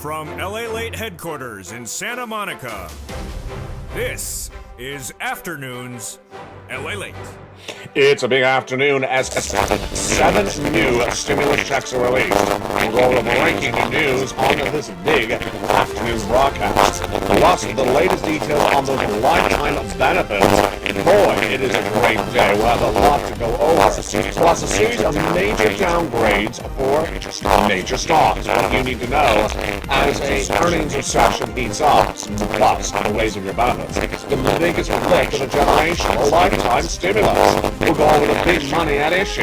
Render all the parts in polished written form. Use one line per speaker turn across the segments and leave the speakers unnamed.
From LALATE headquarters in Santa Monica, this is Afternoons LALATE.
It's a big afternoon as 7 new stimulus checks are released. We'll go over the breaking news on this big afternoon broadcast. Plus, the latest details on those lifetime benefits. Boy, it is a great day. We'll have a lot to go over. Plus, a series of major downgrades for major stocks. What you need to know as a earnings recession heats up. Plus, the ways of your benefits. The biggest lift of a generation, a lifetime stimulus. We'll go over the big money at issue.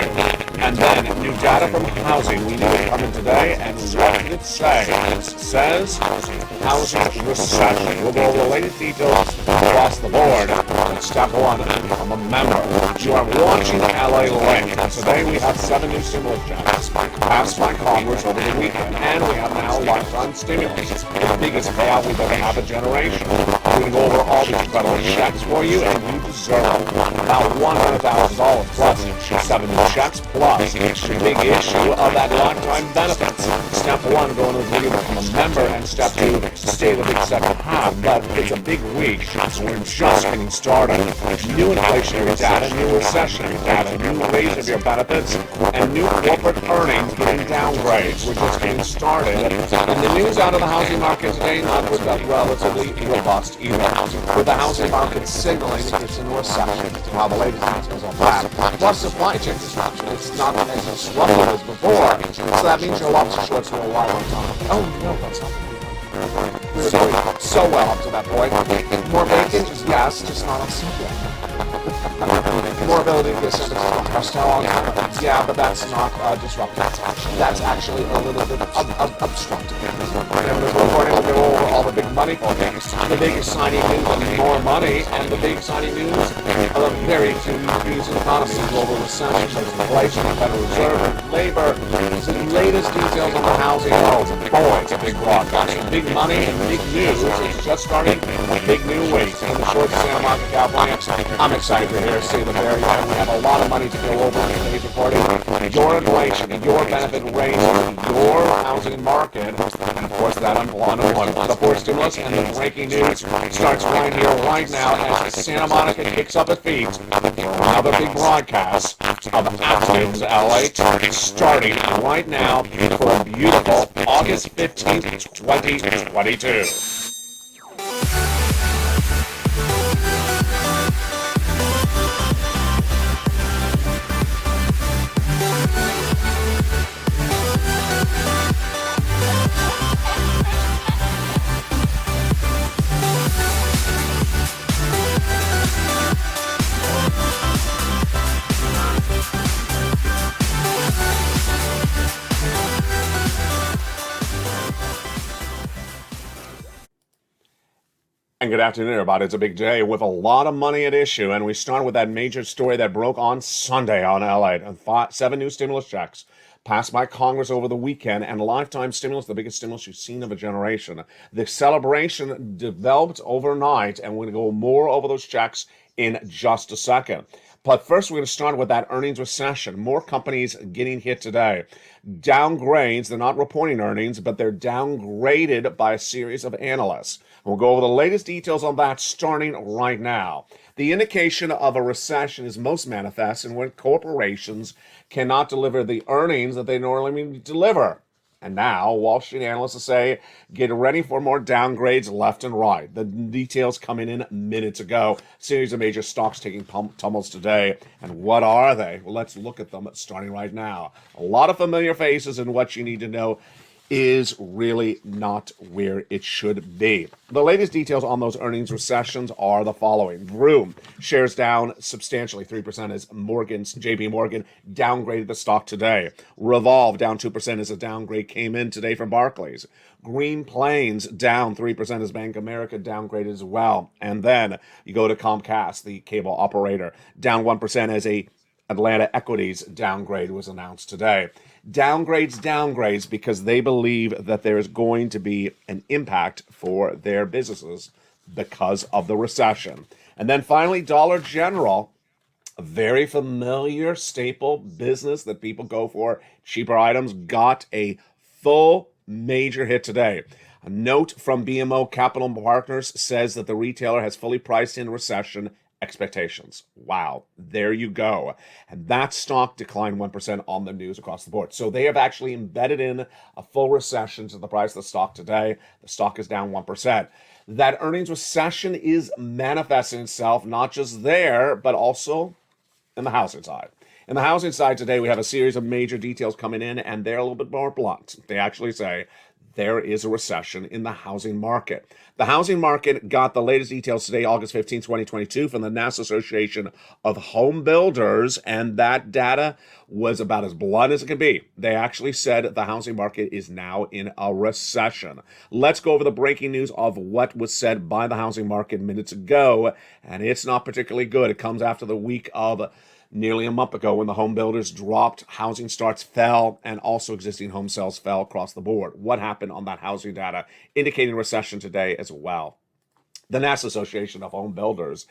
And then new data from housing. We knew it coming today, and what did it say? It says housing recession. We'll go over the latest details across the board. And step one, become a member. You are watching LALATE. Today we have 7 new stimulus checks passed by Congress over the weekend, and we have now lifetime stimulus. The biggest payout we've ever had a generation. We're going to go over all these incredible checks for you, and you deserve about $100,000 plus 7 new checks plus the big issue of that lifetime benefits. Step 1, go into the video, become a member, and step 2, stay the big second half. But it's a big week, so we're just getting started. New inflationary data, new recession data, new raise of your benefits, and new corporate earnings getting downgrades. We're just getting started. And the news out of the housing market today not was that relatively robust either. With the housing market signaling it's in a recession. While the latest details on that. Plus supply chain disruption. It's not as disruptive as before. So that means your lobster shorts for a while. Oh no, that's not we're doing so well up to that point. More bacon? Yes, just not on Sunday. More ability to get sent to restaurant. Yeah, but that's not disruptive. That's actually a little bit obstructive. And we're recording, we'll go over all the big money forecasts. The big exciting news of more money, and the big exciting news of a very confusing economy. Global recession, there's inflation, the Federal Reserve, labor. The latest details on the housing. Oh boy, it's a big broadcast. Big money and big news. It's just starting a big new week in the short Santa Monica, California. I'm excited to hear see the very end. We have a lot of money to go over in today's reporting. Your inflation, your benefit rates, your housing market, and of course that unemployment, the fourth stimulus, and the breaking news starts right here, right now, as Santa Monica kicks up its feet for another big broadcast of Afternoons LALATE, starting right now for a beautiful August 15th, 2022. And good afternoon, everybody. It's a big day with a lot of money at issue, and we start with that major story that broke on Sunday on LA. 7 new stimulus checks passed by Congress over the weekend, and lifetime stimulus, the biggest stimulus you've seen of a generation. The celebration developed overnight, and we're going to go more over those checks in just a second. But first, we're going to start with that earnings recession. More companies getting hit today. Downgrades, they're not reporting earnings, but they're downgraded by a series of analysts. We'll go over the latest details on that starting right now. The indication of a recession is most manifest in when corporations cannot deliver the earnings that they normally deliver. And now, Wall Street analysts say, get ready for more downgrades left and right. The details coming in minutes ago. A series of major stocks taking tumbles today. And what are they? Well, let's look at them starting right now. A lot of familiar faces, and what you need to know is really not where it should be. The latest details on those earnings recessions are the following. Vroom shares down substantially 3% as JP Morgan downgraded the stock today. Revolve down 2% as a downgrade came in today from Barclays. Green Plains down 3% as Bank of America downgraded as well. And then you go to Comcast, the cable operator, down 1% as a Atlanta Equities downgrade was announced today. Downgrades, because they believe that there is going to be an impact for their businesses because of the recession. And then finally, Dollar General, a very familiar staple business that people go for, cheaper items, got a full major hit today. A note from BMO Capital Partners says that the retailer has fully priced in recession expectations. Wow, there you go. And that stock declined 1% on the news across the board. So they have actually embedded in a full recession to the price of the stock today. The stock is down 1%. That earnings recession is manifesting itself not just there, but also in the housing side. In the housing side today, we have a series of major details coming in, and they're a little bit more blunt. They actually say there is a recession in the housing market. The housing market got the latest details today, August 15, 2022, from the National Association of Home Builders, and that data was about as blunt as it can be. They actually said the housing market is now in a recession. Let's go over the breaking news of what was said by the housing market minutes ago, and it's not particularly good. It comes after the week of nearly a month ago when the home builders dropped, housing starts fell, and also existing home sales fell across the board. What happened on that housing data indicating recession today as well? The National Association of Home Builders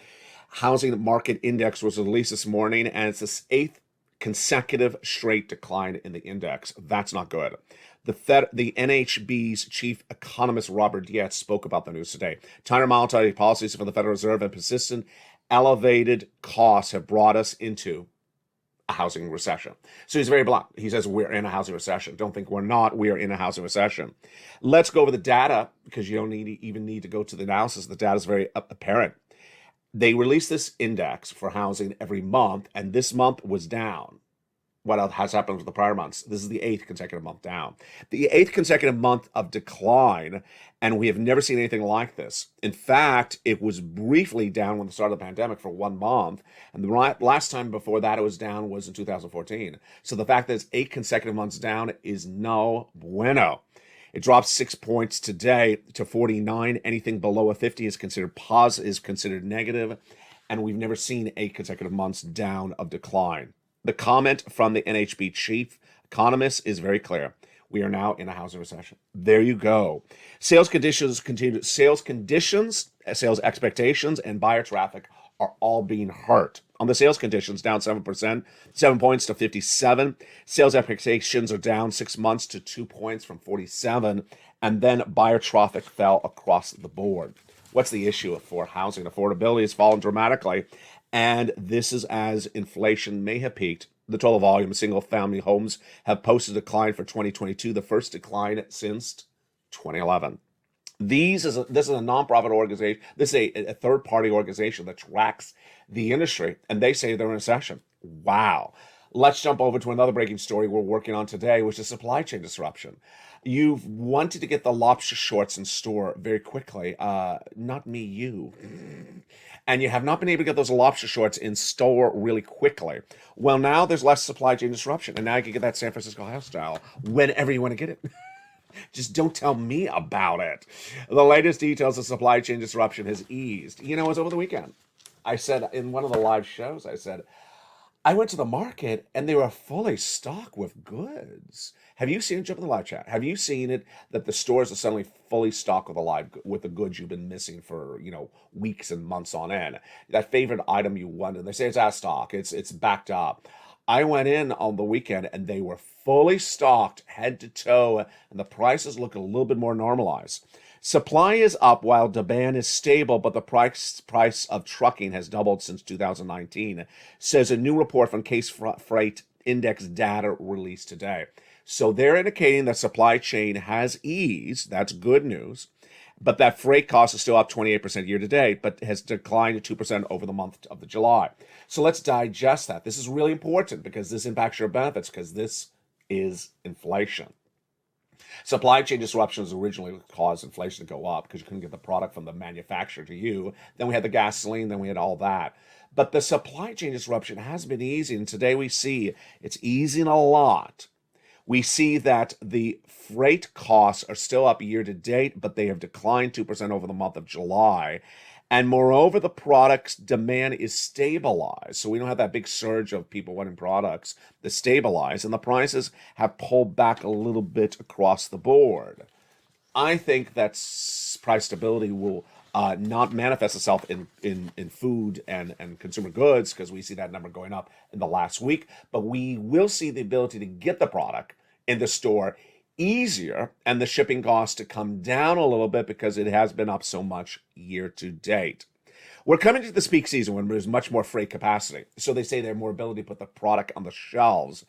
Housing Market Index was released this morning, and it's the eighth consecutive straight decline in the index. That's not good. The NHB's chief economist Robert Dietz spoke about the news today. Tighter monetary policies from the Federal Reserve and persistent elevated costs have brought us into a housing recession. So he's very blunt. He says we're in a housing recession. Don't think we're not. We are in a housing recession. Let's go over the data because you don't even need to go to the analysis. The data is very apparent. They release this index for housing every month, and this month was down. What else has happened with the prior months? This is the eighth consecutive month down. The eighth consecutive month of decline, and we have never seen anything like this. In fact, it was briefly down when the start of the pandemic for 1 month, and the last time before that it was down was in 2014. So the fact that it's 8 consecutive months down is no bueno. It drops 6 points today to 49. Anything below a 50 is considered is considered negative, and we've never seen 8 consecutive months down of decline. The comment from the NHB chief economist is very clear. We are now in a housing recession. There you go. Sales conditions continue. Sales expectations, and buyer traffic are all being hurt. On the sales conditions, down 7%, 7 points to 57. Sales expectations are down 6 months to 2 points from 47. And then buyer traffic fell across the board. What's the issue for housing? Affordability has fallen dramatically. And this is as inflation may have peaked. The total volume of single-family homes have posted a decline for 2022, the first decline since 2011. This is a nonprofit organization. This is a third-party organization that tracks the industry, and they say they're in a recession. Wow. Let's jump over to another breaking story we're working on today, which is supply chain disruption. You've wanted to get the lobster shorts in store very quickly. Not me, you. And you have not been able to get those lobster shorts in store really quickly. Well, now there's less supply chain disruption, and now you can get that San Francisco house style whenever you want to get it. Just don't tell me about it. The latest details of supply chain disruption has eased. You know, it was over the weekend. I said in one of the live shows, I went to the market and they were fully stocked with goods. Have you seen it? Jump in the live chat. Have you seen it that the stores are suddenly fully stocked with the goods you've been missing for, weeks and months on end? That favorite item you wanted, they say it's out of stock. It's backed up. I went in on the weekend and they were fully stocked head to toe, and the prices look a little bit more normalized. Supply is up while demand is stable, but the price of trucking has doubled since 2019, says a new report from Case Freight Index data released today. So they're indicating that supply chain has eased. That's good news. But that freight cost is still up 28% year to date, but has declined to 2% over the month of July. So let's digest that. This is really important because this impacts your benefits, because this is inflation. Supply chain disruptions originally caused inflation to go up because you couldn't get the product from the manufacturer to you. Then we had the gasoline, then we had all that. But the supply chain disruption has been easing, and today we see it's easing a lot. We see that the freight costs are still up year to date, but they have declined 2% over the month of July. And moreover, the product's demand is stabilized. So we don't have that big surge of people wanting products that stabilize. And the prices have pulled back a little bit across the board. I think that price stability will not manifest itself in food and consumer goods, because we see that number going up in the last week. But we will see the ability to get the product in the store easier and the shipping costs to come down a little bit because it has been up so much year to date. We're coming to this peak season when there's much more freight capacity. So they say they have more ability to put the product on the shelves.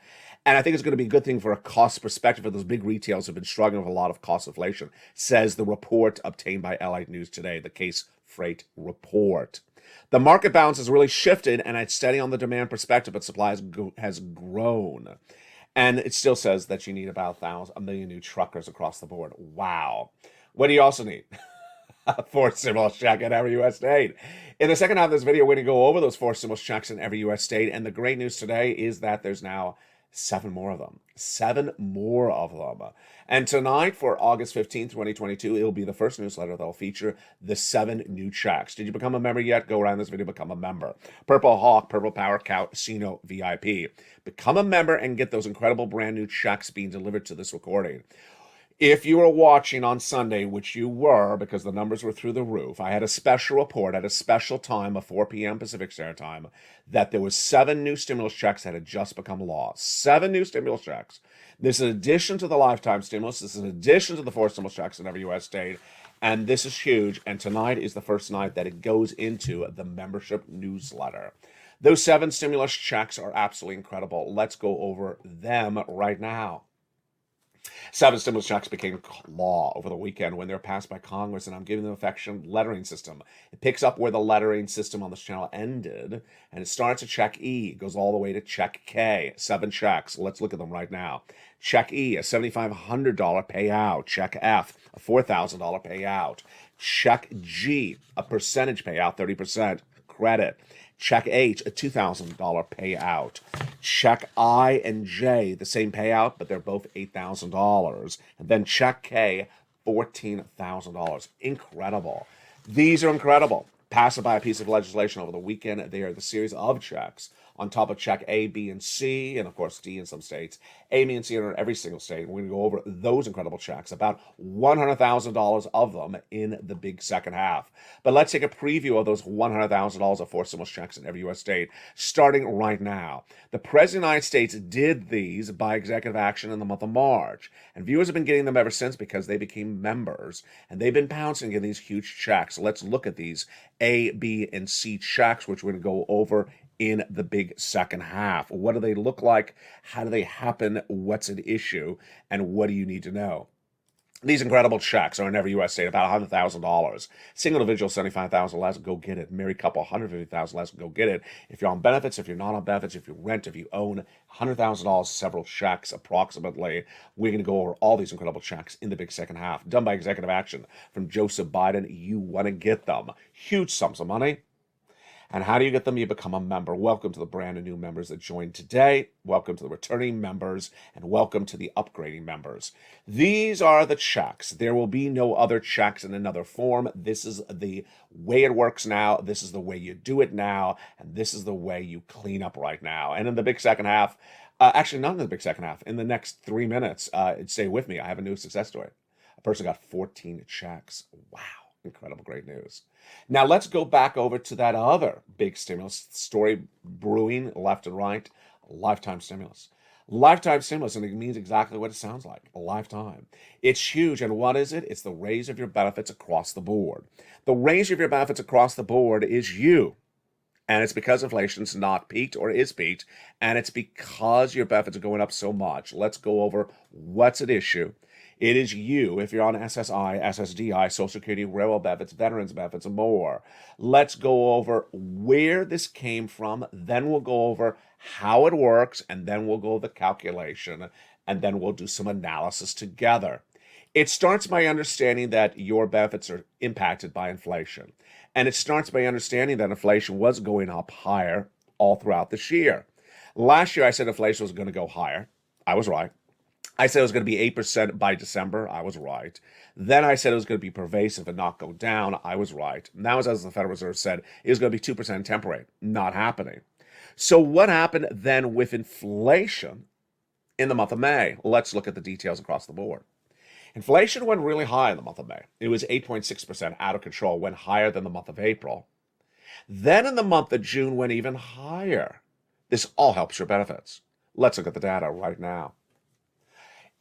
And I think it's going to be a good thing for a cost perspective for those big retailers who have been struggling with a lot of cost inflation, says the report obtained by LALATE News today, the Case Freight Report. The market balance has really shifted, and it's steady on the demand perspective, but supply has grown. And it still says that you need about a million new truckers across the board. Wow. What do you also need? 4 stimulus checks in every U.S. state. In the second half of this video, we're going to go over those 4 stimulus checks in every U.S. state. And the great news today is that there's now 7 more of them. 7 more of them. And tonight, for August 15th, 2022, it'll be the first newsletter that'll feature the 7 new checks. Did you become a member yet? Go around this video, become a member. Purple Hawk, Purple Power Casino VIP. Become a member and get those incredible brand new checks being delivered to this recording. If you were watching on Sunday, which you were because the numbers were through the roof, I had a special report at a special time of 4 p.m. Pacific Standard Time that there was 7 new stimulus checks that had just become law. 7 new stimulus checks. This is in addition to the lifetime stimulus. This is in addition to the 4 stimulus checks in every U.S. state. And this is huge. And tonight is the first night that it goes into the membership newsletter. Those 7 stimulus checks are absolutely incredible. Let's go over them right now. 7 stimulus checks became law over the weekend when they were passed by Congress, and I'm giving them affection lettering system. It picks up where the lettering system on this channel ended, and it starts at check E, goes all the way to check K. 7 checks. Let's look at them right now. Check E, a $7,500 payout. Check F, a $4,000 payout. Check G, a percentage payout, 30% credit. Check H, a $2,000 payout. Check I and J, the same payout, but they're both $8,000. And then check K, $14,000. Incredible. These are incredible. Passed by a piece of legislation over the weekend. They are the series of checks on top of check A, B, and C, and of course D in some states. A, B, and C are in every single state. We're going to go over those incredible checks, about $100,000 of them in the big second half. But let's take a preview of those $100,000 of 4 stimulus checks in every U.S. state, starting right now. The President of the United States did these by executive action in the month of March, and viewers have been getting them ever since because they became members, and they've been pouncing in these huge checks. Let's look at these A, B, and C checks, which we're going to go over in the big second half. What do they look like? How do they happen? What's at issue? And what do you need to know? These incredible checks are in every U.S. state, about $100,000. Single individual, $75,000 less, go get it. Married couple, $150,000 less, go get it. If you're on benefits, if you're not on benefits, if you rent, if you own, $100,000, several checks approximately. We're going to go over all these incredible checks in the big second half, done by executive action from Joseph Biden. You want to get them. Huge sums of money. And how do you get them? You become a member. Welcome to the brand new members that joined today. Welcome to the returning members, and welcome to the upgrading members. These are the checks. There will be no other checks in another form. This is the way it works now. This is the way you do it now. And this is the way you clean up right now. And in the big second half, actually not in the big second half, in the next 3 minutes, stay with me. I have a new success story. A person got 14 checks. Wow. Incredible, great news. Now let's go back over to that other big stimulus story brewing left and right, lifetime stimulus. Lifetime stimulus, and it means exactly what it sounds like, a lifetime. It's huge, and what is it? It's the raise of your benefits across the board. The raise of your benefits across the board is you. And it's because inflation's not peaked or is peaked, and it's because your benefits are going up so much. Let's go over what's at issue. It is you if you're on SSI, SSDI, Social Security, railroad benefits, veterans benefits, and more. Let's go over where this came from. Then we'll go over how it works, and then we'll go over the calculation, and then we'll do some analysis together. It starts by understanding that your benefits are impacted by inflation. And it starts by understanding that inflation was going up higher all throughout this year. Last year, I said inflation was going to go higher. I was right. I said it was going to be 8% by December. I was right. Then I said it was going to be pervasive and not go down. I was right. Now, as the Federal Reserve said, it was going to be 2% temporary. Not happening. So what happened then with inflation in the month of May? Let's look at the details across the board. Inflation went really high in the month of May. It was 8.6%, out of control, went higher than the month of April. Then in the month of June went even higher. This all helps your benefits. Let's look at the data right now.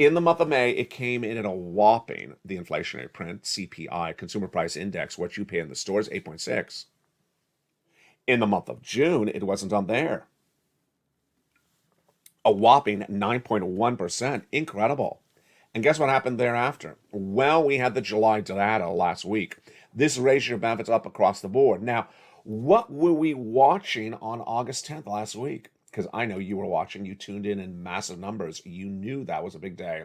In the month of May, it came in at a whopping, the inflationary print, CPI, Consumer Price Index, what you pay in the stores, 8.6. In the month of June, it wasn't on there. A whopping 9.1%. Incredible. And guess what happened thereafter? Well, we had the July data last week. This raised your benefits up across the board. Now, what were we watching on August 10th last week? Because I know you were watching, you tuned in massive numbers. You knew that was a big day.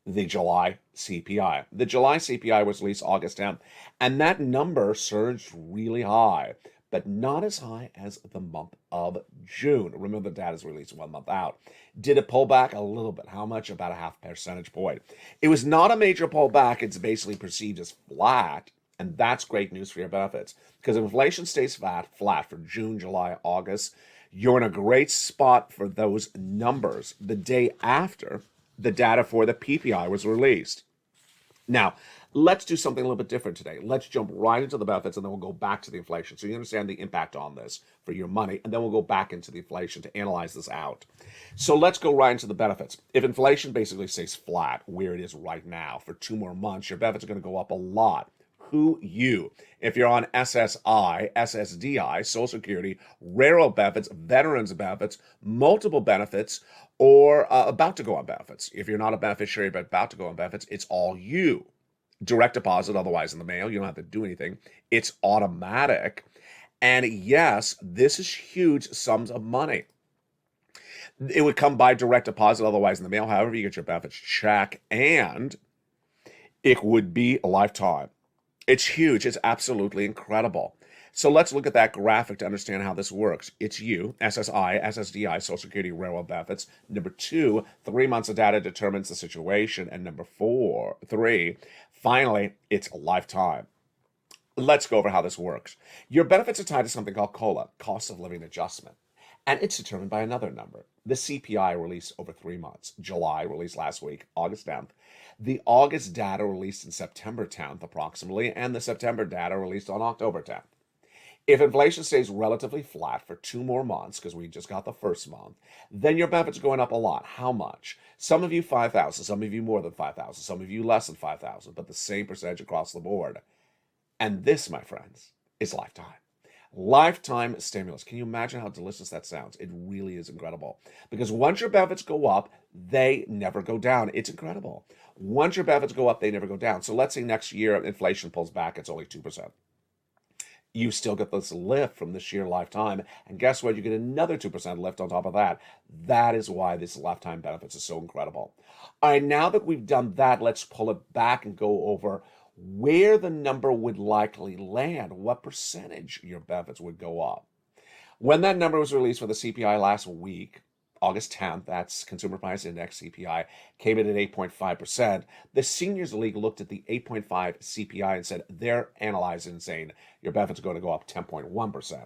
The July CPI. The July CPI was released August 10th, and that number surged really high, but not as high as the month of June. Remember, the data is released 1 month out. Did it pull back? A little bit. How much? About a half percentage point. It was not a major pullback. It's basically perceived as flat, and that's great news for your benefits. Because if inflation stays flat for June, July, August, you're in a great spot for those numbers the day after the data for the PPI was released. Now, let's do something a little bit different today. Let's jump right into the benefits, and then we'll go back to the inflation. So you understand the impact on this for your money, and then we'll go back into the inflation to analyze this out. So let's go right into the benefits. If inflation basically stays flat where it is right now for 2 more months, your benefits are going to go up a lot. Who? You. If you're on SSI, SSDI, Social Security, railroad benefits, veterans benefits, multiple benefits, or about to go on benefits. If you're not a beneficiary but about to go on benefits, it's all you. Direct deposit, otherwise in the mail. You don't have to do anything. It's automatic. And yes, this is huge sums of money. It would come by direct deposit, otherwise in the mail. However, you get your benefits check, and it would be a lifetime. It's huge. It's absolutely incredible. So let's look at that graphic to understand how this works. It's you, SSI, SSDI, Social Security, railroad benefits. Number 2, 3 months of data determines the situation. And number 3, finally, it's a lifetime. Let's go over how this works. Your benefits are tied to something called COLA, cost of living adjustment. And it's determined by another number. The CPI released over 3 months. July released last week, August 10th. The August data released in September 10th, approximately, and the September data released on October 10th. If inflation stays relatively flat for 2 more months, because we just got the first month, then your benefits are going up a lot. How much? Some of you 5,000, some of you more than 5,000, some of you less than 5,000, but the same percentage across the board. And this, my friends, is lifetime. Lifetime stimulus. Can you imagine how delicious that sounds? It really is incredible. Because once your benefits go up, they never go down. It's incredible. Once your benefits go up, they never go down. So let's say next year inflation pulls back, it's only 2%. You still get this lift from this year lifetime. And guess what? You get another 2% lift on top of that. That is why this lifetime benefits is so incredible. All right, now that we've done that, let's pull it back and go over where the number would likely land, what percentage your benefits would go up. When that number was released for the CPI last week, August 10th, that's Consumer Price Index CPI, came in at 8.5%. The Seniors League looked at the 8.5 CPI and said they're analyzing and saying your benefits are going to go up 10.1%.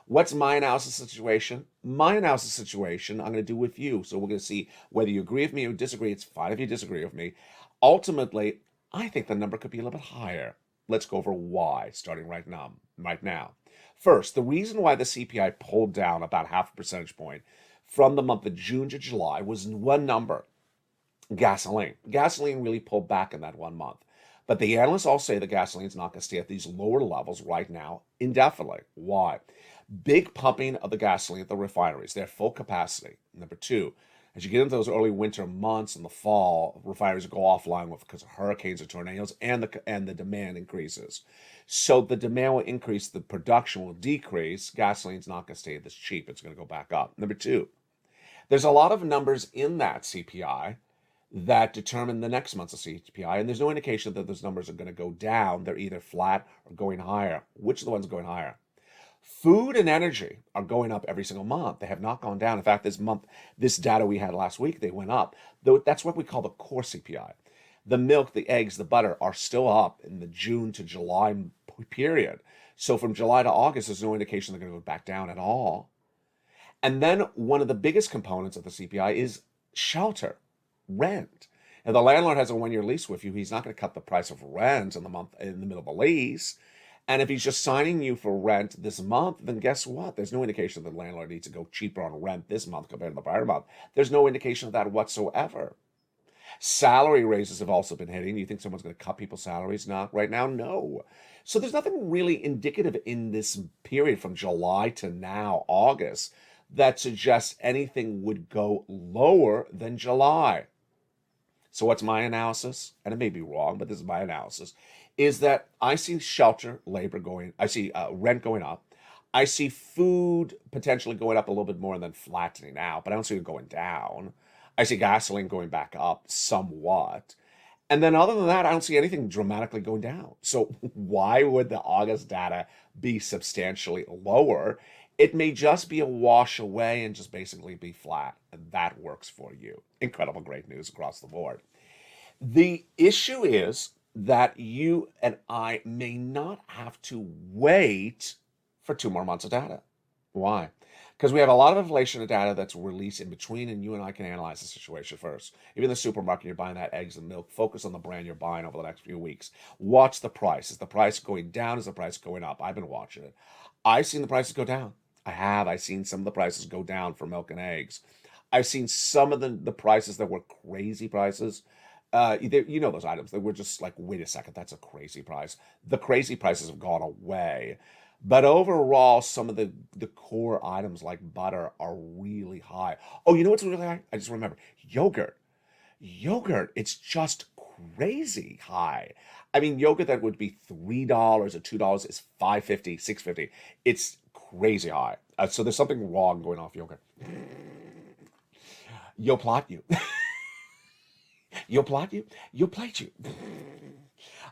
What's my analysis situation? My analysis situation I'm going to do with you. So we're going to see whether you agree with me or disagree. It's fine if you disagree with me. Ultimately, I think the number could be a little bit higher. Let's go over why, starting right now. First, the reason why the CPI pulled down about half a percentage point from the month of June to July was one number, gasoline. Gasoline really pulled back in that 1 month. But the analysts all say that gasoline is not going to stay at these lower levels right now indefinitely. Why? Big pumping of the gasoline at the refineries. They're at full capacity. Number 2, as you get into those early winter months in the fall, refineries go offline because of hurricanes or tornadoes, and the demand increases. So the demand will increase, the production will decrease. Gasoline's not going to stay this cheap. It's going to go back up. Number 2, there's a lot of numbers in that CPI that determine the next month's CPI, and there's no indication that those numbers are going to go down. They're either flat or going higher. Which are the ones going higher? Food and energy are going up every single month. They have not gone down. In fact, this data we had last week, they went up. Though that's what we call the core CPI. The milk, the eggs, the butter are still up in the June to July period. So from July to August, there's no indication they're going to go back down at all. And then one of the biggest components of the CPI is shelter, rent. If the landlord has a 1-year lease with you, he's not going to cut the price of rent in the middle of a lease. And if he's just signing you for rent this month, then guess what? There's no indication that the landlord needs to go cheaper on rent this month compared to the prior month. There's no indication of that whatsoever. Salary raises have also been hitting. You think someone's going to cut people's salaries? Not right now, no. So there's nothing really indicative in this period from July to now, August, that suggests anything would go lower than July. So what's my analysis? And it may be wrong, but this is my analysis, is that I see shelter, labor I see rent going up. I see food potentially going up a little bit more than flattening out, but I don't see it going down. I see gasoline going back up somewhat. And then other than that, I don't see anything dramatically going down. So why would the August data be substantially lower? It may just be a wash away and just basically be flat. And that works for you. Incredible, great news across the board. The issue is that you and I may not have to wait for 2 more months of data. Why? Because we have a lot of inflation data that's released in between, and you and I can analyze the situation first. Even the supermarket, you're buying that eggs and milk, focus on the brand you're buying over the next few weeks. Watch the price. Is the price going down? Is the price going up? I've been watching it. I've seen the prices go down. I've seen some of the prices go down for milk and eggs. I've seen some of the prices that were crazy prices. You know those items that were just like, wait a second, that's a crazy price. The crazy prices have gone away. But overall, some of the core items like butter are really high. Oh, you know what's really high? I just remember yogurt. Yogurt, it's just crazy high. I mean, yogurt that would be $3 or $2 is $5.50, $6.50. It's crazy high. So there's something wrong going off yogurt. Yo plot you. Yo plot you. Yo plate you.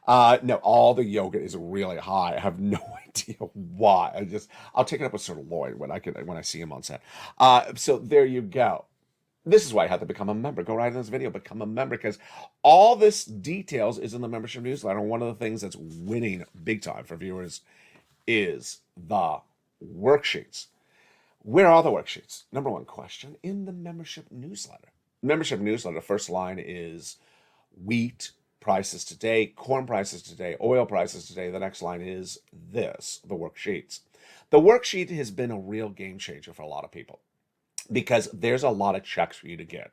No, all the yogurt is really high. I have no idea why. I'll take it up with Sir Lloyd when I see him on set. So there you go. This is why I had to become a member. Go right in this video, become a member, because all this details is in the membership newsletter. And one of the things that's winning big time for viewers is the worksheets. Where are the worksheets? Number one question in the membership newsletter. Membership newsletter, first line is wheat prices today, corn prices today, oil prices today. The next line is this, the worksheets. The worksheet has been a real game changer for a lot of people because there's a lot of checks for you to get.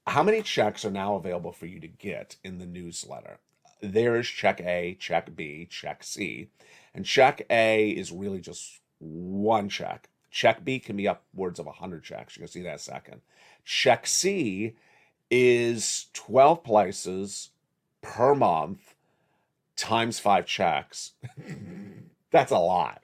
How many checks are now available for you to get in the newsletter? There's check A, check B, check C. And check A is really just one check. Check B can be upwards of 100 checks. You're going to see that in a second. Check C is 12 places per month times 5 checks. That's a lot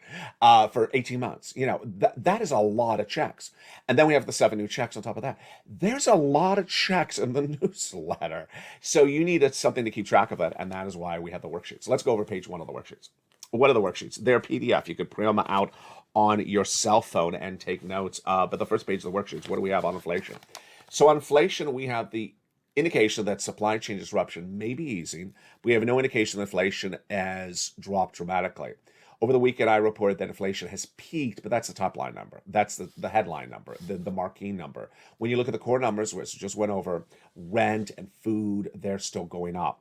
for 18 months. You know, that is a lot of checks. And then we have the 7 new checks on top of that. There's a lot of checks in the newsletter. So you need something to keep track of it. And that is why we have the worksheets. Let's go over page 1 of the worksheets. What are the worksheets? They're PDF. You could print them out on your cell phone and take notes. But the first page of the worksheets, what do we have on inflation? So on inflation, we have the indication that supply chain disruption may be easing. We have no indication that inflation has dropped dramatically. Over the weekend, I reported that inflation has peaked, but that's the top line number. That's the headline number, the marquee number. When you look at the core numbers, which just went over, rent and food, they're still going up.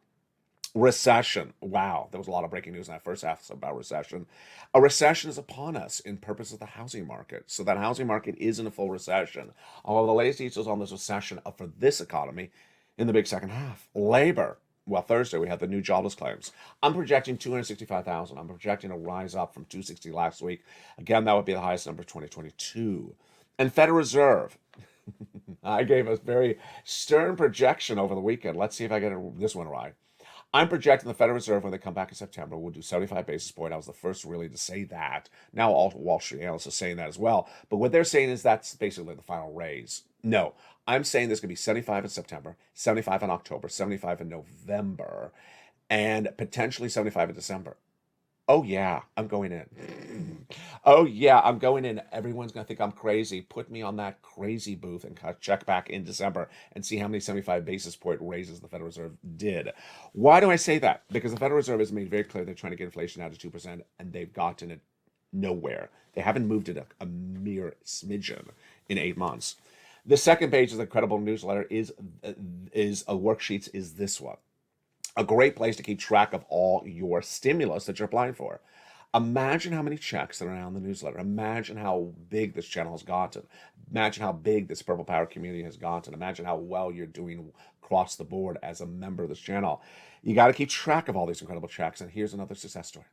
Recession. Wow, there was a lot of breaking news in that first half about recession. A recession is upon us in purpose of the housing market. So that housing market is in a full recession. Although the latest details on this recession for this economy in the big second half. Labor. Well, Thursday we have the new jobless claims. I'm projecting 265,000. I'm projecting a rise up from 260 last week. Again, that would be the highest number of 2022. And Federal Reserve. I gave a very stern projection over the weekend. Let's see if I get this one right. I'm projecting the Federal Reserve, when they come back in September, will do 75 basis points. I was the first really to say that. Now all Wall Street analysts are saying that as well. But what they're saying is that's basically the final raise. No, I'm saying there's going to be 75 in September, 75 in October, 75 in November, and potentially 75 in December. Oh, yeah, I'm going in. Oh, yeah, I'm going in. Everyone's going to think I'm crazy. Put me on that crazy booth and check back in December and see how many 75 basis point raises the Federal Reserve did. Why do I say that? Because the Federal Reserve has made very clear they're trying to get inflation out to 2%, and they've gotten it nowhere. They haven't moved it a mere smidgen in 8 months. The second page of the Credible newsletter is a worksheets is this one. A great place to keep track of all your stimulus that you're applying for. Imagine how many checks that are now in the newsletter. Imagine how big this channel has gotten. Imagine how big this Purple Power community has gotten. Imagine how well you're doing across the board as a member of this channel. You got to keep track of all these incredible checks. And here's another success story.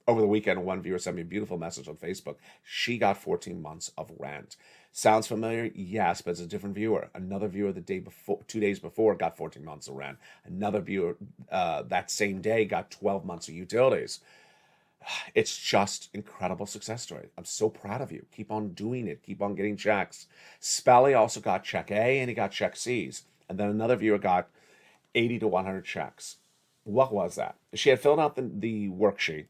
Over the weekend, one viewer sent me a beautiful message on Facebook. She got 14 months of rent. Sounds familiar? Yes, but it's a different viewer. Another viewer the day before, 2 days before, got 14 months of rent. Another viewer that same day got 12 months of utilities. It's just incredible success story. I'm so proud of you. Keep on doing it. Keep on getting checks. Spelly also got check A and he got check C's. And then another viewer got 80 to 100 checks. What was that? She had filled out the worksheet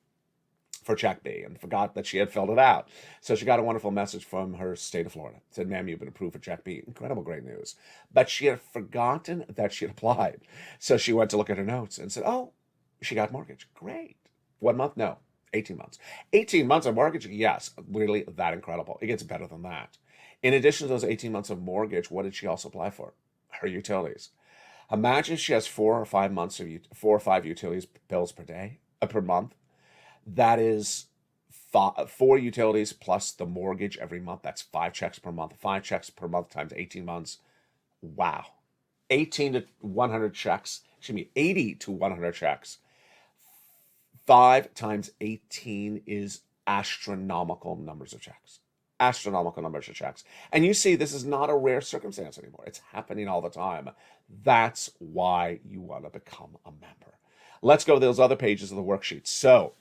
for check B and forgot that she had filled it out. So she got a wonderful message from her state of Florida. It said, ma'am, you've been approved for check B. Incredible, great news. But she had forgotten that she had applied. So she went to look at her notes and said, oh, she got mortgage. Great. 1 month? No. 18 months. 18 months of mortgage? Yes. Really that incredible. It gets better than that. In addition to those 18 months of mortgage, what did she also apply for? Her utilities. Imagine she has 4 or 5 months of 4 or 5 utilities bills per month. That is 4 utilities plus the mortgage every month. That's 5 checks per month. 5 checks per month times 18 months. Wow. 18 to 100 checks. Excuse me, 80 to 100 checks. 5 times 18 is astronomical numbers of checks. Astronomical numbers of checks. And you see, this is not a rare circumstance anymore. It's happening all the time. That's why you want to become a member. Let's go to those other pages of the worksheet. So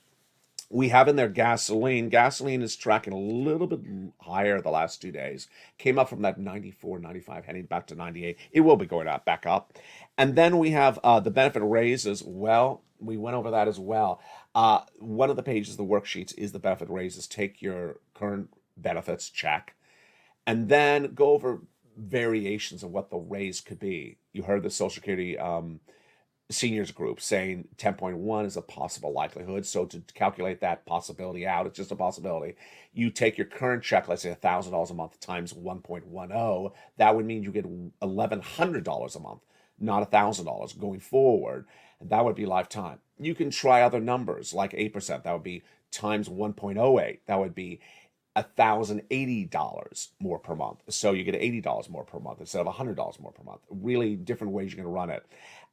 we have in there gasoline. Gasoline is tracking a little bit higher the last 2 days. Came up from that 94, 95, heading back to 98. It will be going up, back up. And then we have the benefit raises. Well, we went over that as well. One of the pages of the worksheets is the benefit raises. Take your current benefits, check, and then go over variations of what the raise could be. You heard the Social Security seniors group saying 10.1 is a possible likelihood. So to calculate that possibility out, it's just a possibility. You take your current check, let's say $1,000 a month times 1.10. That would mean you get $1,100 a month, not $1,000 going forward. And that would be lifetime. You can try other numbers like 8%. That would be times 1.08. That would be $1,080 more per month. So you get $80 more per month instead of $100 more per month. Really different ways you can run it.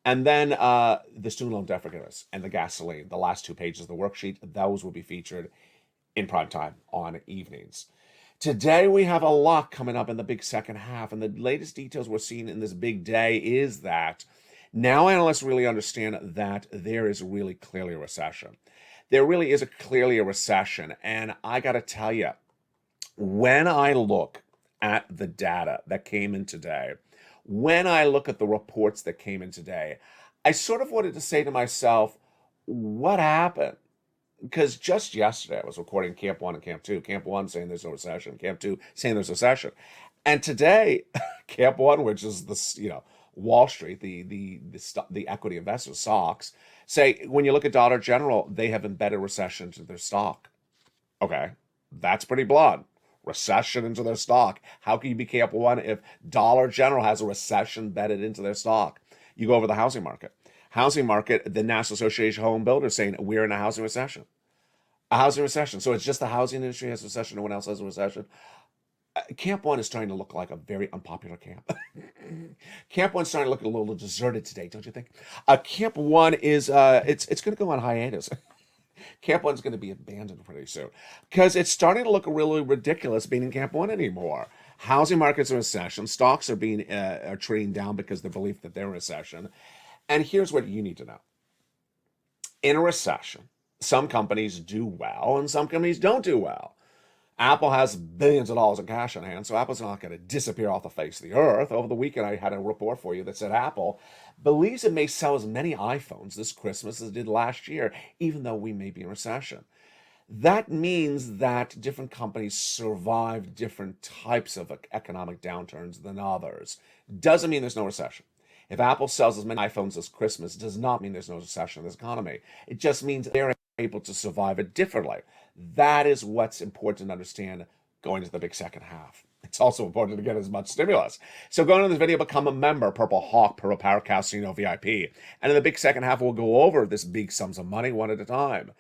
And then the student loan debt forgiveness and the gasoline, the last 2 pages of the worksheet, those will be featured in prime time on evenings. Today we have a lot coming up in the big second half, and the latest details we're seeing in this big day is that now analysts really understand that there is really clearly a recession. There really is clearly a recession, and I got to tell you, when I look at the data that came in today, when I look at the reports that came in today, I sort of wanted to say to myself, what happened? Because just yesterday I was recording Camp 1 and Camp 2. Camp 1 saying there's no recession, Camp 2 saying there's a recession. And today, Camp 1, which is the Wall Street, the equity investors, stocks, say when you look at Dollar General, they have embedded recession into their stock. Okay, that's pretty blunt. Recession into their stock. How can you be Camp 1 if Dollar General has a recession embedded into their stock? You go over the housing market. Housing market, the National Association of Home Builders saying we're in a housing recession. A housing recession. So it's just the housing industry has a recession, no one else has a recession. Camp 1 is starting to look like a very unpopular camp. Camp 1 is starting to look a little deserted today, don't you think? Camp 1 is it's going to go on hiatus. Camp 1 is going to be abandoned pretty soon because it's starting to look really ridiculous being in Camp 1 anymore. Housing markets are in recession. Stocks are being are trading down because they believe that they're in recession. And here's what you need to know. In a recession, some companies do well and some companies don't do well. Apple has billions of dollars in cash on hand, so Apple's not going to disappear off the face of the earth. Over the weekend, I had a report for you that said Apple believes it may sell as many iPhones this Christmas as it did last year, even though we may be in recession. That means that different companies survive different types of economic downturns than others. Doesn't mean there's no recession. If Apple sells as many iPhones this Christmas, does not mean there's no recession in this economy. It just means they're able to survive it differently. That is what's important to understand going into the big second half. It's also important to get as much stimulus. So going into this video, become a member, Purple Hawk, Purple Power Casino VIP. And in the big second half, we'll go over this big sums of money one at a time.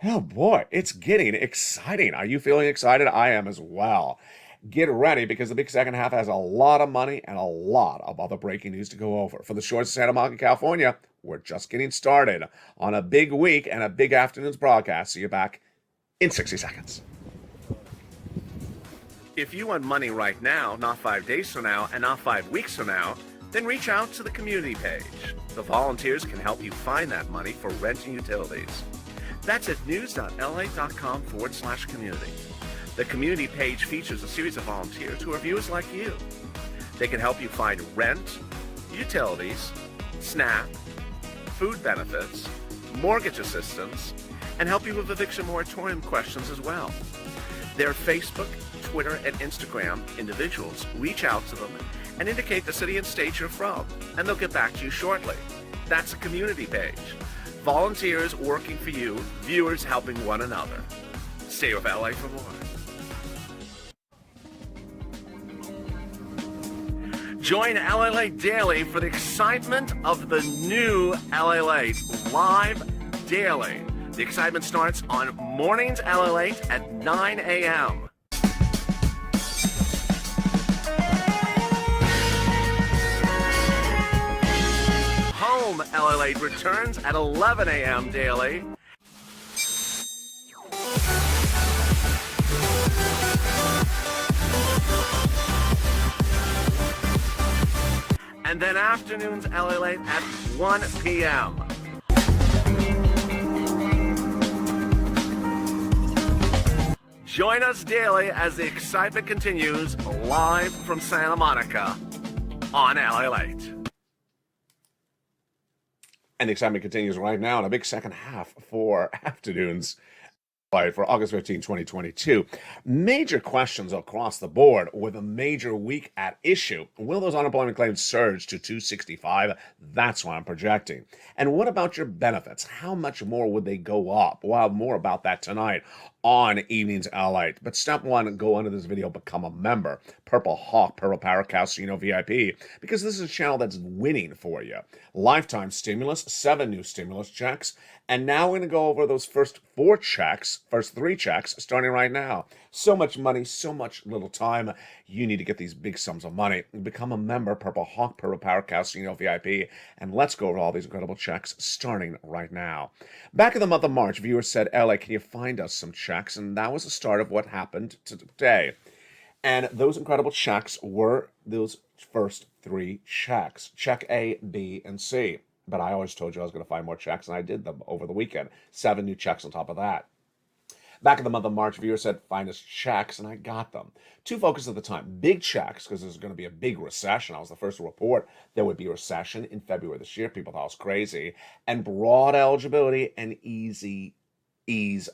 Oh boy, it's getting exciting. Are you feeling excited? I am as well. Get ready because the big second half has a lot of money and a lot of other breaking news to go over. From the shores of Santa Monica, California, we're just getting started on a big week and a big afternoon's broadcast. See you back in 60 seconds.
If you want money right now, not 5 days from now, and not 5 weeks from now, then reach out to the community page. The volunteers can help you find that money for rent and utilities. That's at news.la.com/community. The community page features a series of volunteers who are viewers like you. They can help you find rent, utilities, SNAP, food benefits, mortgage assistance, and help you with eviction moratorium questions as well. Their Facebook, Twitter, and Instagram individuals reach out to them and indicate the city and state you're from, and they'll get back to you shortly. That's a community page. Volunteers working for you, viewers helping one another. Stay with LA for more. Join LALATE Daily for the excitement of the new LALATE live daily. The excitement starts on mornings LALATE at 9 a.m. Home LALATE returns at 11 a.m. daily. And then afternoons LALATE at 1 p.m. Join us daily as the excitement continues live from Santa Monica on LALATE.
And the excitement continues right now in a big second half for afternoons for August 15, 2022. Major questions across the board with a major week at issue. Will those unemployment claims surge to 265? That's what I'm projecting. And what about your benefits? How much more would they go up? We'll have more about that tonight on Evenings LA. But step one, go under this video, become a member. Purple Hawk, Purple Power Casino VIP, because this is a channel that's winning for you. Lifetime stimulus, 7 new stimulus checks. And now we're going to go over those first 3 checks, starting right now. So much money, so much little time. You need to get these big sums of money. Become a member, Purple Hawk, Purple Power Casino VIP. And let's go over all these incredible checks starting right now. Back in the month of March, viewers said, LA, can you find us some checks? And that was the start of what happened today. And those incredible checks were those first 3 checks. Check A, B, and C. But I always told you I was going to find more checks, and I did them over the weekend. 7 new checks on top of that. Back in the month of March, viewers said, find us checks, and I got them. 2 focus at the time. Big checks, because there's going to be a big recession. I was the first to report there would be a recession in February this year. People thought I was crazy. And broad eligibility and ease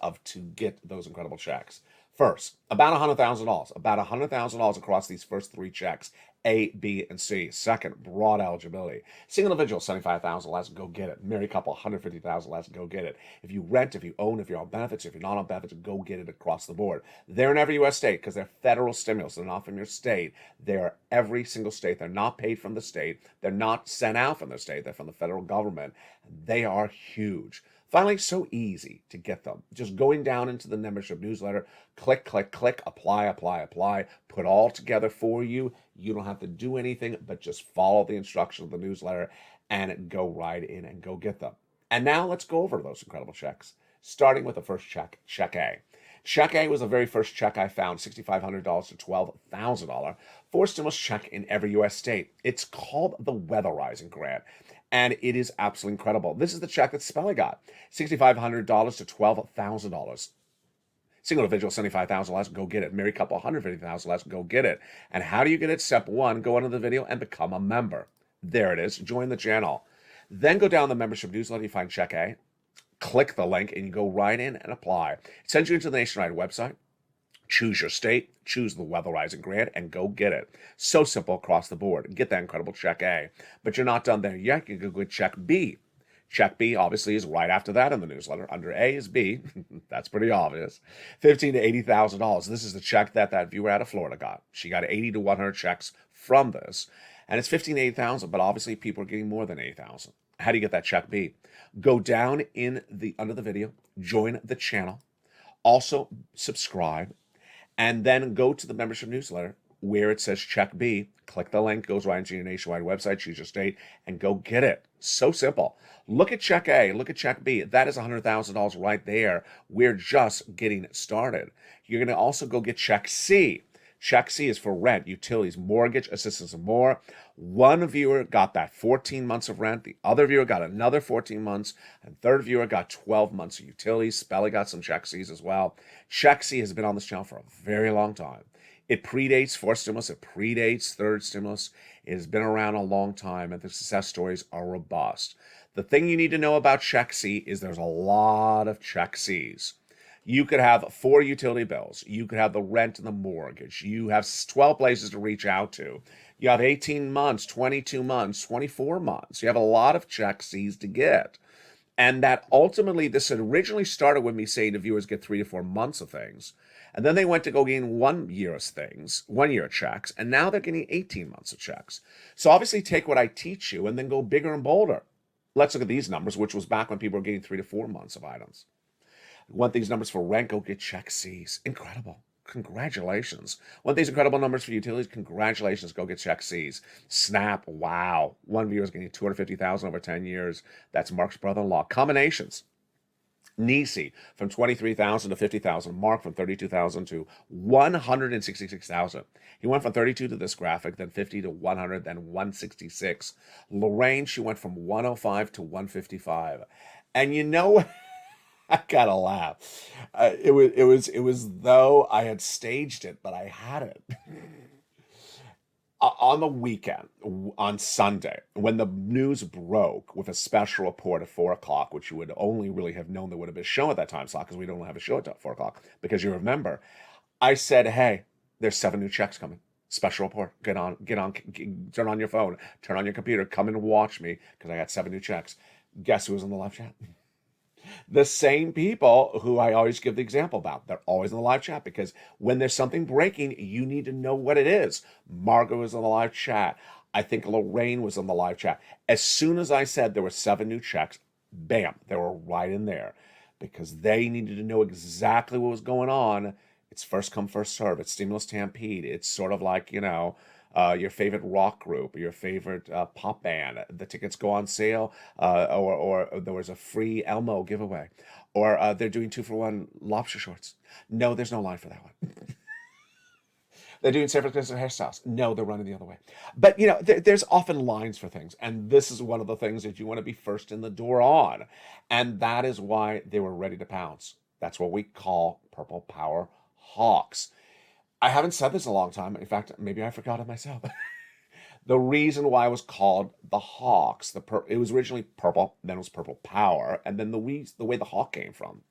of to get those incredible checks. First, about $100,000. About $100,000 across these first 3 checks. A, B, and C. Second, broad eligibility. Single individual, $75,000 less, go get it. Married couple, $150,000 less, go get it. If you rent, if you own, if you're on benefits, if you're not on benefits, go get it across the board. They're in every U.S. state because they're federal stimulus. They're not from your state. They're every single state. They're not paid from the state. They're not sent out from the state. They're from the federal government. They are huge. Finally, so easy to get them. Just going down into the membership newsletter, click, click, click, apply, apply, apply, put all together for you. You don't have to do anything but just follow the instructions of the newsletter and go right in and go get them. And now let's go over those incredible checks, starting with the first check, Check A. Check A was the very first check I found, $6,500 to $12,000 for stimulus check in every U.S. state. It's called the Weatherizing Grant. And it is absolutely incredible. This is the check that Spelly got, $6,500 to $12,000. Single individual, $75,000 less, go get it. Married couple, $150,000 less, go get it. And how do you get it? Step 1, go under the video and become a member. There it is. Join the channel. Then go down the membership newsletter. You find Check A. Click the link and you go right in and apply. It sends you into the Nationwide website. Choose your state, choose the Weatherizing Grant, and go get it. So simple across the board. Get that incredible Check A. But you're not done there yet. You can go get Check B. Check B obviously is right after that in the newsletter. Under A is B. That's pretty obvious. $15,000 to $80,000. This is the check that viewer out of Florida got. She got 80 to 100 checks from this. And it's 15 to 8,000, but obviously people are getting more than 8,000. How do you get that check B? Go down in the under the video, join the channel, also subscribe, and then go to the membership newsletter where it says check B. Click the link, goes right into your nationwide website, choose your state, and go get it. So simple. Look at check A, look at check B. That is $100,000 right there. We're just getting started. You're going to also go get check C. Check C is for rent, utilities, mortgage, assistance, and more. One viewer got that 14 months of rent. The other viewer got another 14 months. And third viewer got 12 months of utilities. Spelly got some check C's as well. Check C has been on this channel for a very long time. It predates fourth stimulus. It predates third stimulus. It has been around a long time, and the success stories are robust. The thing you need to know about check C is there's a lot of check C's. You could have 4 utility bills. You could have the rent and the mortgage. You have 12 places to reach out to. You have 18 months, 22 months, 24 months. You have a lot of check C's to get. And that ultimately, this had originally started with me saying to viewers get 3 to 4 months of things. And then they went to go gain 1 year's things, 1 year checks. And now they're getting 18 months of checks. So obviously take what I teach you and then go bigger and bolder. Let's look at these numbers, which was back when people were getting 3 to 4 months of items. Want these numbers for rent, go get check C's. Incredible. Congratulations. Want these incredible numbers for utilities? Congratulations. Go get check C's. Snap. Wow. One viewer is getting $250,000 over 10 years. That's Mark's brother-in-law. Combinations. Nisi from $23,000 to $50,000. Mark from $32,000 to $166,000. He went from 32 to this graphic, then 50 to 100, then 166. Lorraine, she went from 105 to 155. And you know, I gotta laugh. It was though I had staged it, but I had it. On the weekend, on Sunday, when the news broke with a special report at 4 o'clock, which you would only really have known there would have been a show at that time slot because we don't have a show at 4 o'clock, because you remember, I said, hey, there's 7 new checks coming. Special report. Turn on your phone, turn on your computer, come and watch me because I got 7 new checks. Guess who was in the live chat? The same people who I always give the example about. They're always in the live chat because when there's something breaking, you need to know what it is. Margot was in the live chat. I think Lorraine was in the live chat. As soon as I said there were 7 new checks, bam, they were right in there because they needed to know exactly what was going on. It's first come, first serve. It's stimulus stampede. It's sort of like, your favorite rock group, your favorite pop band. The tickets go on sale, or there was a free Elmo giveaway, or they're doing 2-for-1 lobster shorts. No, there's no line for that one. They're doing San Francisco hairstyles. No, they're running the other way. But, there's often lines for things. And this is one of the things that you want to be first in the door on. And that is why they were ready to pounce. That's what we call Purple Power Hawks. I haven't said this in a long time. In fact, maybe I forgot it myself. The reason why it was called the Hawks, it was originally purple, then it was Purple Power. And then the way the hawk came from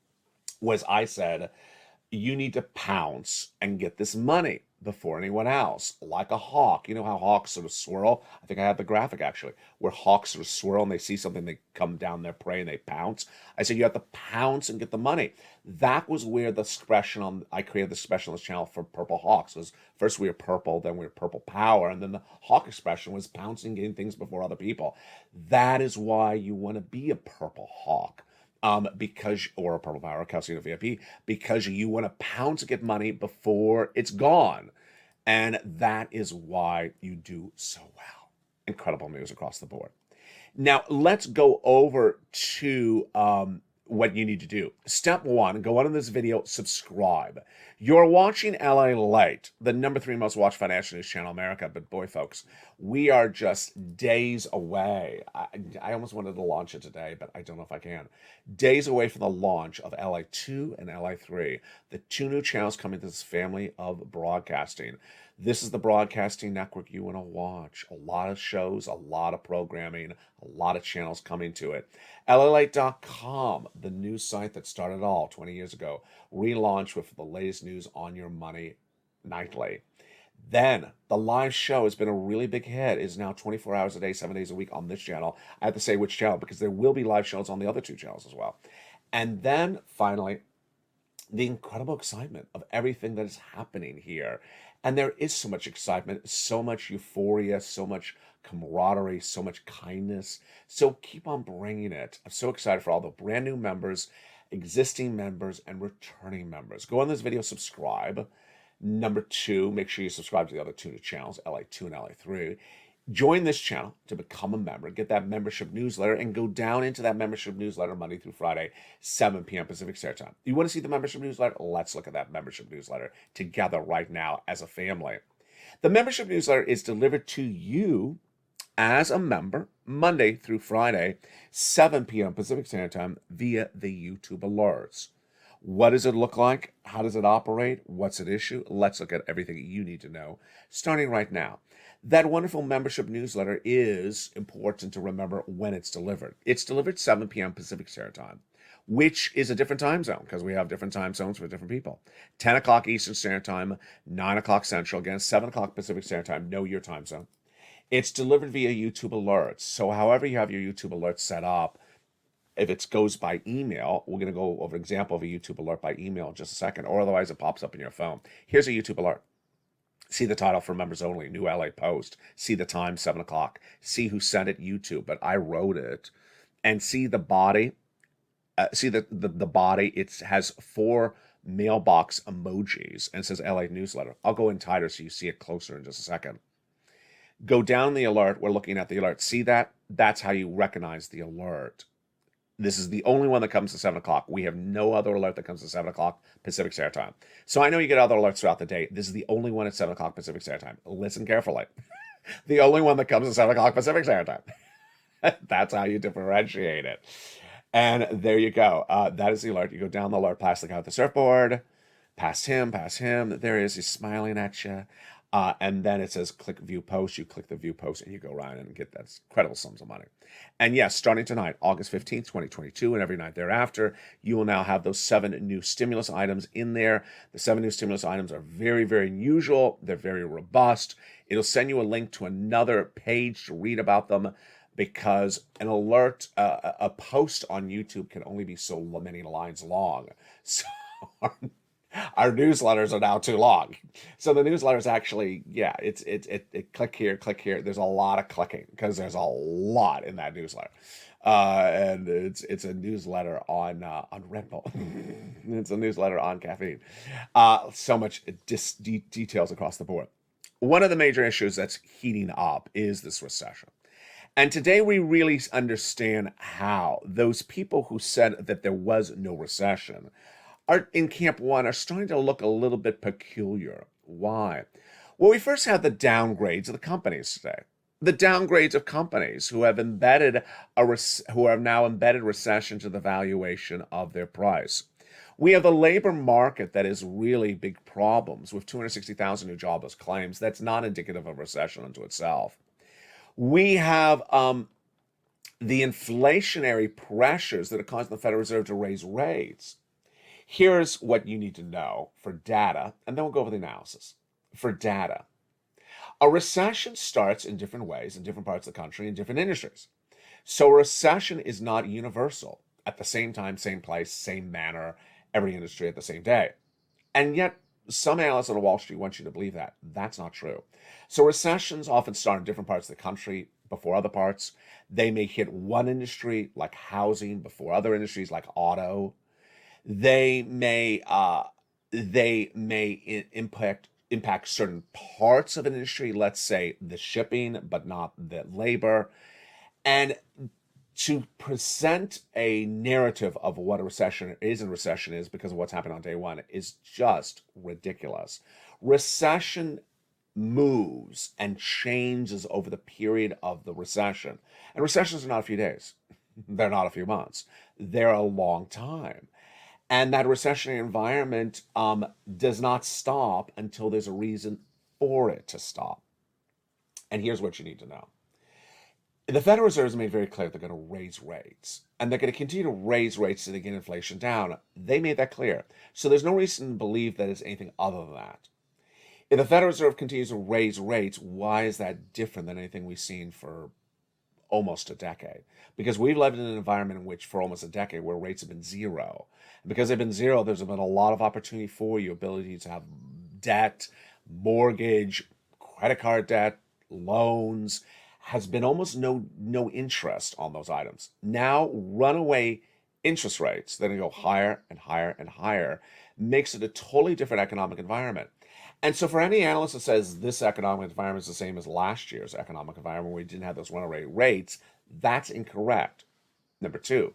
was I said, you need to pounce and get this money before anyone else, like a hawk. You know how hawks sort of swirl? I think I have the graphic actually, where hawks sort of swirl and they see something, they come down their prey and they pounce. I said you have to pounce and get the money. That was where the expression I created the expression on this channel for Purple Hawks. Was first we were purple, then we were Purple Power, and then the hawk expression was pouncing, getting things before other people. That is why you want to be a Purple Hawk. Or a Purple Power, Calcino VIP, because you want to pounce to get money before it's gone. And that is why you do so well. Incredible news across the board. Now, let's go over to what you need to do. Step 1, go on in this video, subscribe. You're watching LALATE, the #3 most watched financial news channel in America. But boy, folks, we are just days away. I almost wanted to launch it today, but I don't know if I can. Days away from the launch of LA2 and LA3, the 2 new channels coming to this family of broadcasting. This is the broadcasting network you want to watch. A lot of shows, a lot of programming, a lot of channels coming to it. LALATE.com, the news site that started all 20 years ago, relaunched with the latest news on your money nightly. Then the live show has been a really big hit. It's now 24 hours a day, 7 days a week on this channel. I have to say which channel because there will be live shows on the other 2 channels as well. And then finally, the incredible excitement of everything that is happening here. And there is so much excitement, so much euphoria, so much camaraderie, so much kindness. So keep on bringing it. I'm so excited for all the brand new members, existing members, and returning members. Go on this video, subscribe. Number 2, make sure you subscribe to the other 2 channels, LA2 and LA3. Join this channel to become a member, get that membership newsletter, and go down into that membership newsletter Monday through Friday, 7 p.m. Pacific Standard Time. You want to see the membership newsletter? Let's look at that membership newsletter together right now as a family. The membership newsletter is delivered to you as a member Monday through Friday, 7 p.m. Pacific Standard Time via the YouTube alerts. What does it look like? How does it operate? What's at issue? Let's look at everything you need to know, starting right now. That wonderful membership newsletter is important to remember when it's delivered. It's delivered 7 p.m. Pacific Standard Time, which is a different time zone because we have different time zones for different people. 10 o'clock Eastern Standard Time, 9 o'clock Central, again, 7 o'clock Pacific Standard Time, know your time zone. It's delivered via YouTube alerts. So however you have your YouTube alerts set up, if it goes by email, we're going to go over an example of a YouTube alert by email in just a second, or otherwise it pops up in your phone. Here's a YouTube alert. See the title for members only, new LA post. See the time, 7 o'clock. See who sent it, YouTube, but I wrote it. And see the body. See the body. It has 4 mailbox emojis and it says LA newsletter. I'll go in tighter so you see it closer in just a second. Go down the alert. We're looking at the alert. See that? That's how you recognize the alert. This is the only one that comes to 7 o'clock. We have no other alert that comes to 7 o'clock Pacific Standard Time. So I know you get other alerts throughout the day. This is the only one at 7 o'clock Pacific Standard Time. Listen carefully. The only one that comes at 7 o'clock Pacific Standard Time. That's how you differentiate it. And there you go. That is the alert. You go down the alert, past the guy with the surfboard, past him. There he is. He's smiling at you. And then it says click view post. You click the view post and you go around and get that incredible sums of money. And yes, starting tonight, August 15th, 2022, and every night thereafter, you will now have those 7 new stimulus items in there. The 7 new stimulus items are very, very unusual. They're very robust. It'll send you a link to another page to read about them because an alert, a post on YouTube can only be so many lines long. So our newsletters are now too long. So the newsletter is actually, it click here. There's a lot of clicking because there's a lot in that newsletter. And it's a newsletter on Red Bull. It's a newsletter on caffeine. So much details across the board. One of the major issues that's heating up is this recession. And today we really understand how those people who said that there was no recession are in Camp 1 are starting to look a little bit peculiar. Why? Well, we first have the downgrades of the companies today. The downgrades of companies who have now embedded recession to the valuation of their price. We have the labor market that is really big problems with 260,000 new jobless claims. That's not indicative of recession unto itself. We have the inflationary pressures that are causing the Federal Reserve to raise rates. Here's what you need to know for data, and then we'll go over the analysis. For data, a recession starts in different ways in different parts of the country, in different industries. So a recession is not universal. At the same time, same place, same manner, every industry at the same day. And yet, some analysts on Wall Street want you to believe that. That's not true. So recessions often start in different parts of the country before other parts. They may hit one industry, like housing, before other industries, like auto. They may impact certain parts of an industry, let's say the shipping, but not the labor. And to present a narrative of what a recession is and recession is because of what's happened on day one is just ridiculous. Recession moves and changes over the period of the recession. And recessions are not a few days. They're not a few months. They're a long time. And that recessionary environment does not stop until there's a reason for it to stop. And here's what you need to know. The Federal Reserve has made very clear they're going to raise rates. And they're going to continue to raise rates to get inflation down. They made that clear. So there's no reason to believe that it's anything other than that. If the Federal Reserve continues to raise rates, why is that different than anything we've seen for almost a decade? Because we've lived in an environment in which for almost a decade where rates have been zero. And because they've been zero, there's been a lot of opportunity for you, ability to have debt, mortgage, credit card debt, loans, has been almost no interest on those items. Now, runaway interest rates that go higher and higher and higher makes it a totally different economic environment. And so for any analyst that says this economic environment is the same as last year's economic environment where we didn't have those runaway rates, that's incorrect. Number two,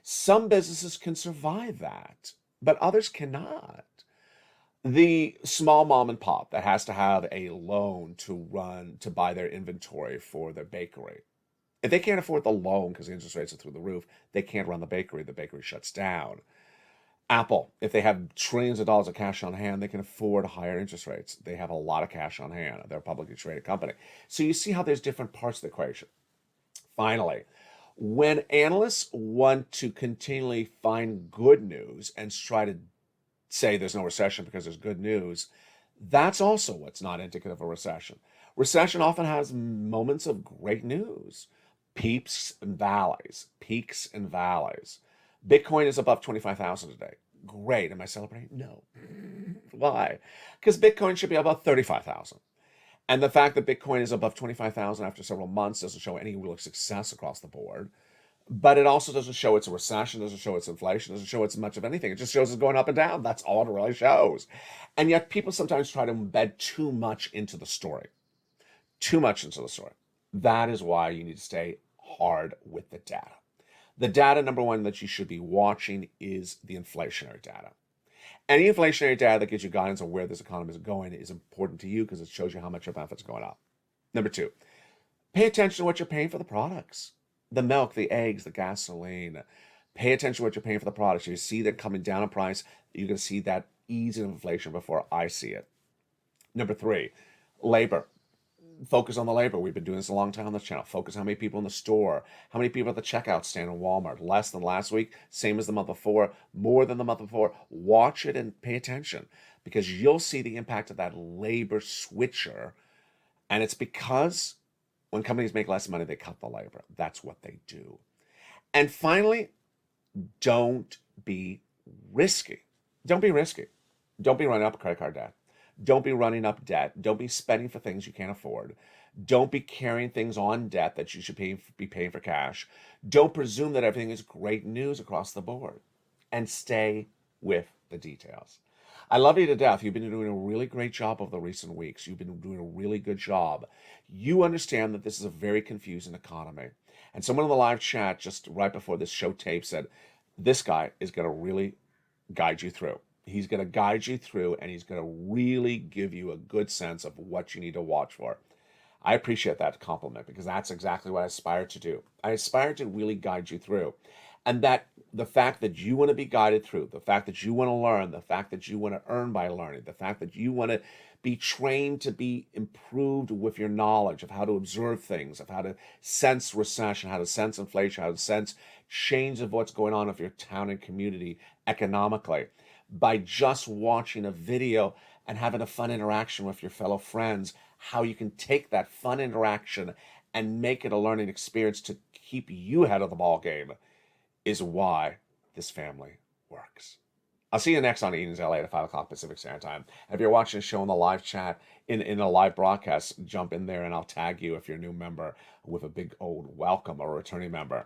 some businesses can survive that, but others cannot. The small mom and pop that has to have a loan to buy their inventory for their bakery. If they can't afford the loan because the interest rates are through the roof, they can't run the bakery shuts down. Apple, if they have trillions of dollars of cash on hand, they can afford higher interest rates. They have a lot of cash on hand. They're a publicly traded company. So you see how there's different parts of the equation. Finally, when analysts want to continually find good news and try to say there's no recession because there's good news, that's also what's not indicative of a recession. Recession often has moments of great news, peaks and valleys, peaks and valleys. Bitcoin is above 25,000 today. Great. Am I celebrating? No. Why? Because Bitcoin should be above 35,000. And the fact that Bitcoin is above 25,000 after several months doesn't show any real success across the board. But it also doesn't show it's a recession, doesn't show it's inflation, doesn't show it's much of anything. It just shows it's going up and down. That's all it really shows. And yet people sometimes try to embed too much into the story. Too much into the story. That is why you need to stay hard with the data. The data, number one, that you should be watching is the inflationary data. Any inflationary data that gives you guidance on where this economy is going is important to you because it shows you how much your benefits are going up. Number two, pay attention to what you're paying for the products. The milk, the eggs, the gasoline. Pay attention to what you're paying for the products. You see that coming down in price, you're going to see that ease in inflation before I see it. Number three, labor. Focus on the labor. We've been doing this a long time on this channel. Focus on how many people in the store, how many people at the checkout stand in Walmart. Less than last week, same as the month before, more than the month before. Watch it and pay attention because you'll see the impact of that labor switcher. And it's because when companies make less money, they cut the labor. That's what they do. And finally, don't be risky. Don't be risky. Don't be running up credit card debt. Don't be running up debt. Don't be spending for things you can't afford. Don't be carrying things on debt that you should be paying for cash. Don't presume that everything is great news across the board. And stay with the details. I love you to death. You've been doing a really great job over the recent weeks. You've been doing a really good job. You understand that this is a very confusing economy. And someone in the live chat just right before this show tape said, this guy is going to really guide you through. He's going to guide you through and he's going to really give you a good sense of what you need to watch for. I appreciate that compliment because that's exactly what I aspire to do. I aspire to really guide you through. And that the fact that you want to be guided through, the fact that you want to learn, the fact that you want to earn by learning, the fact that you want to be trained to be improved with your knowledge of how to observe things, of how to sense recession, how to sense inflation, how to sense change of what's going on with your town and community economically, by just watching a video and having a fun interaction with your fellow friends, how you can take that fun interaction and make it a learning experience to keep you ahead of the ball game is why this family works. I'll see you next on Eden's LA at 5 o'clock Pacific Standard Time. If you're watching the show in the live chat, in a live broadcast, jump in there and I'll tag you if you're a new member with a big old welcome or a returning member.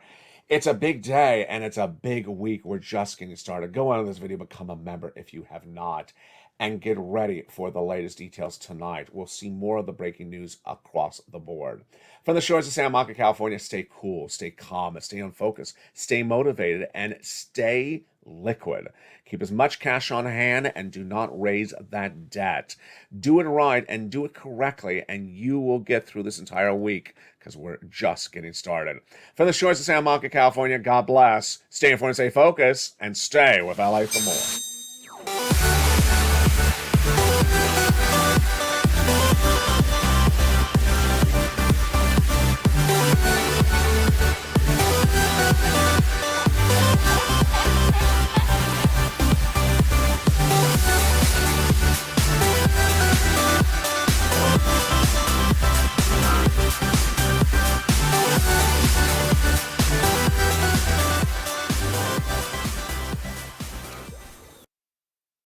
It's a big day and it's a big week. We're just getting started. Go on in this video, become a member if you have not, and get ready for the latest details tonight. We'll see more of the breaking news across the board. From the shores of Santa Monica, California, stay cool, stay calm, stay on focus, stay motivated, and stay liquid. Keep as much cash on hand and do not raise that debt. Do it right and do it correctly, and you will get through this entire week because we're just getting started. From the shores of Santa Monica, California, God bless. Stay informed, stay focused, and stay with LA for more.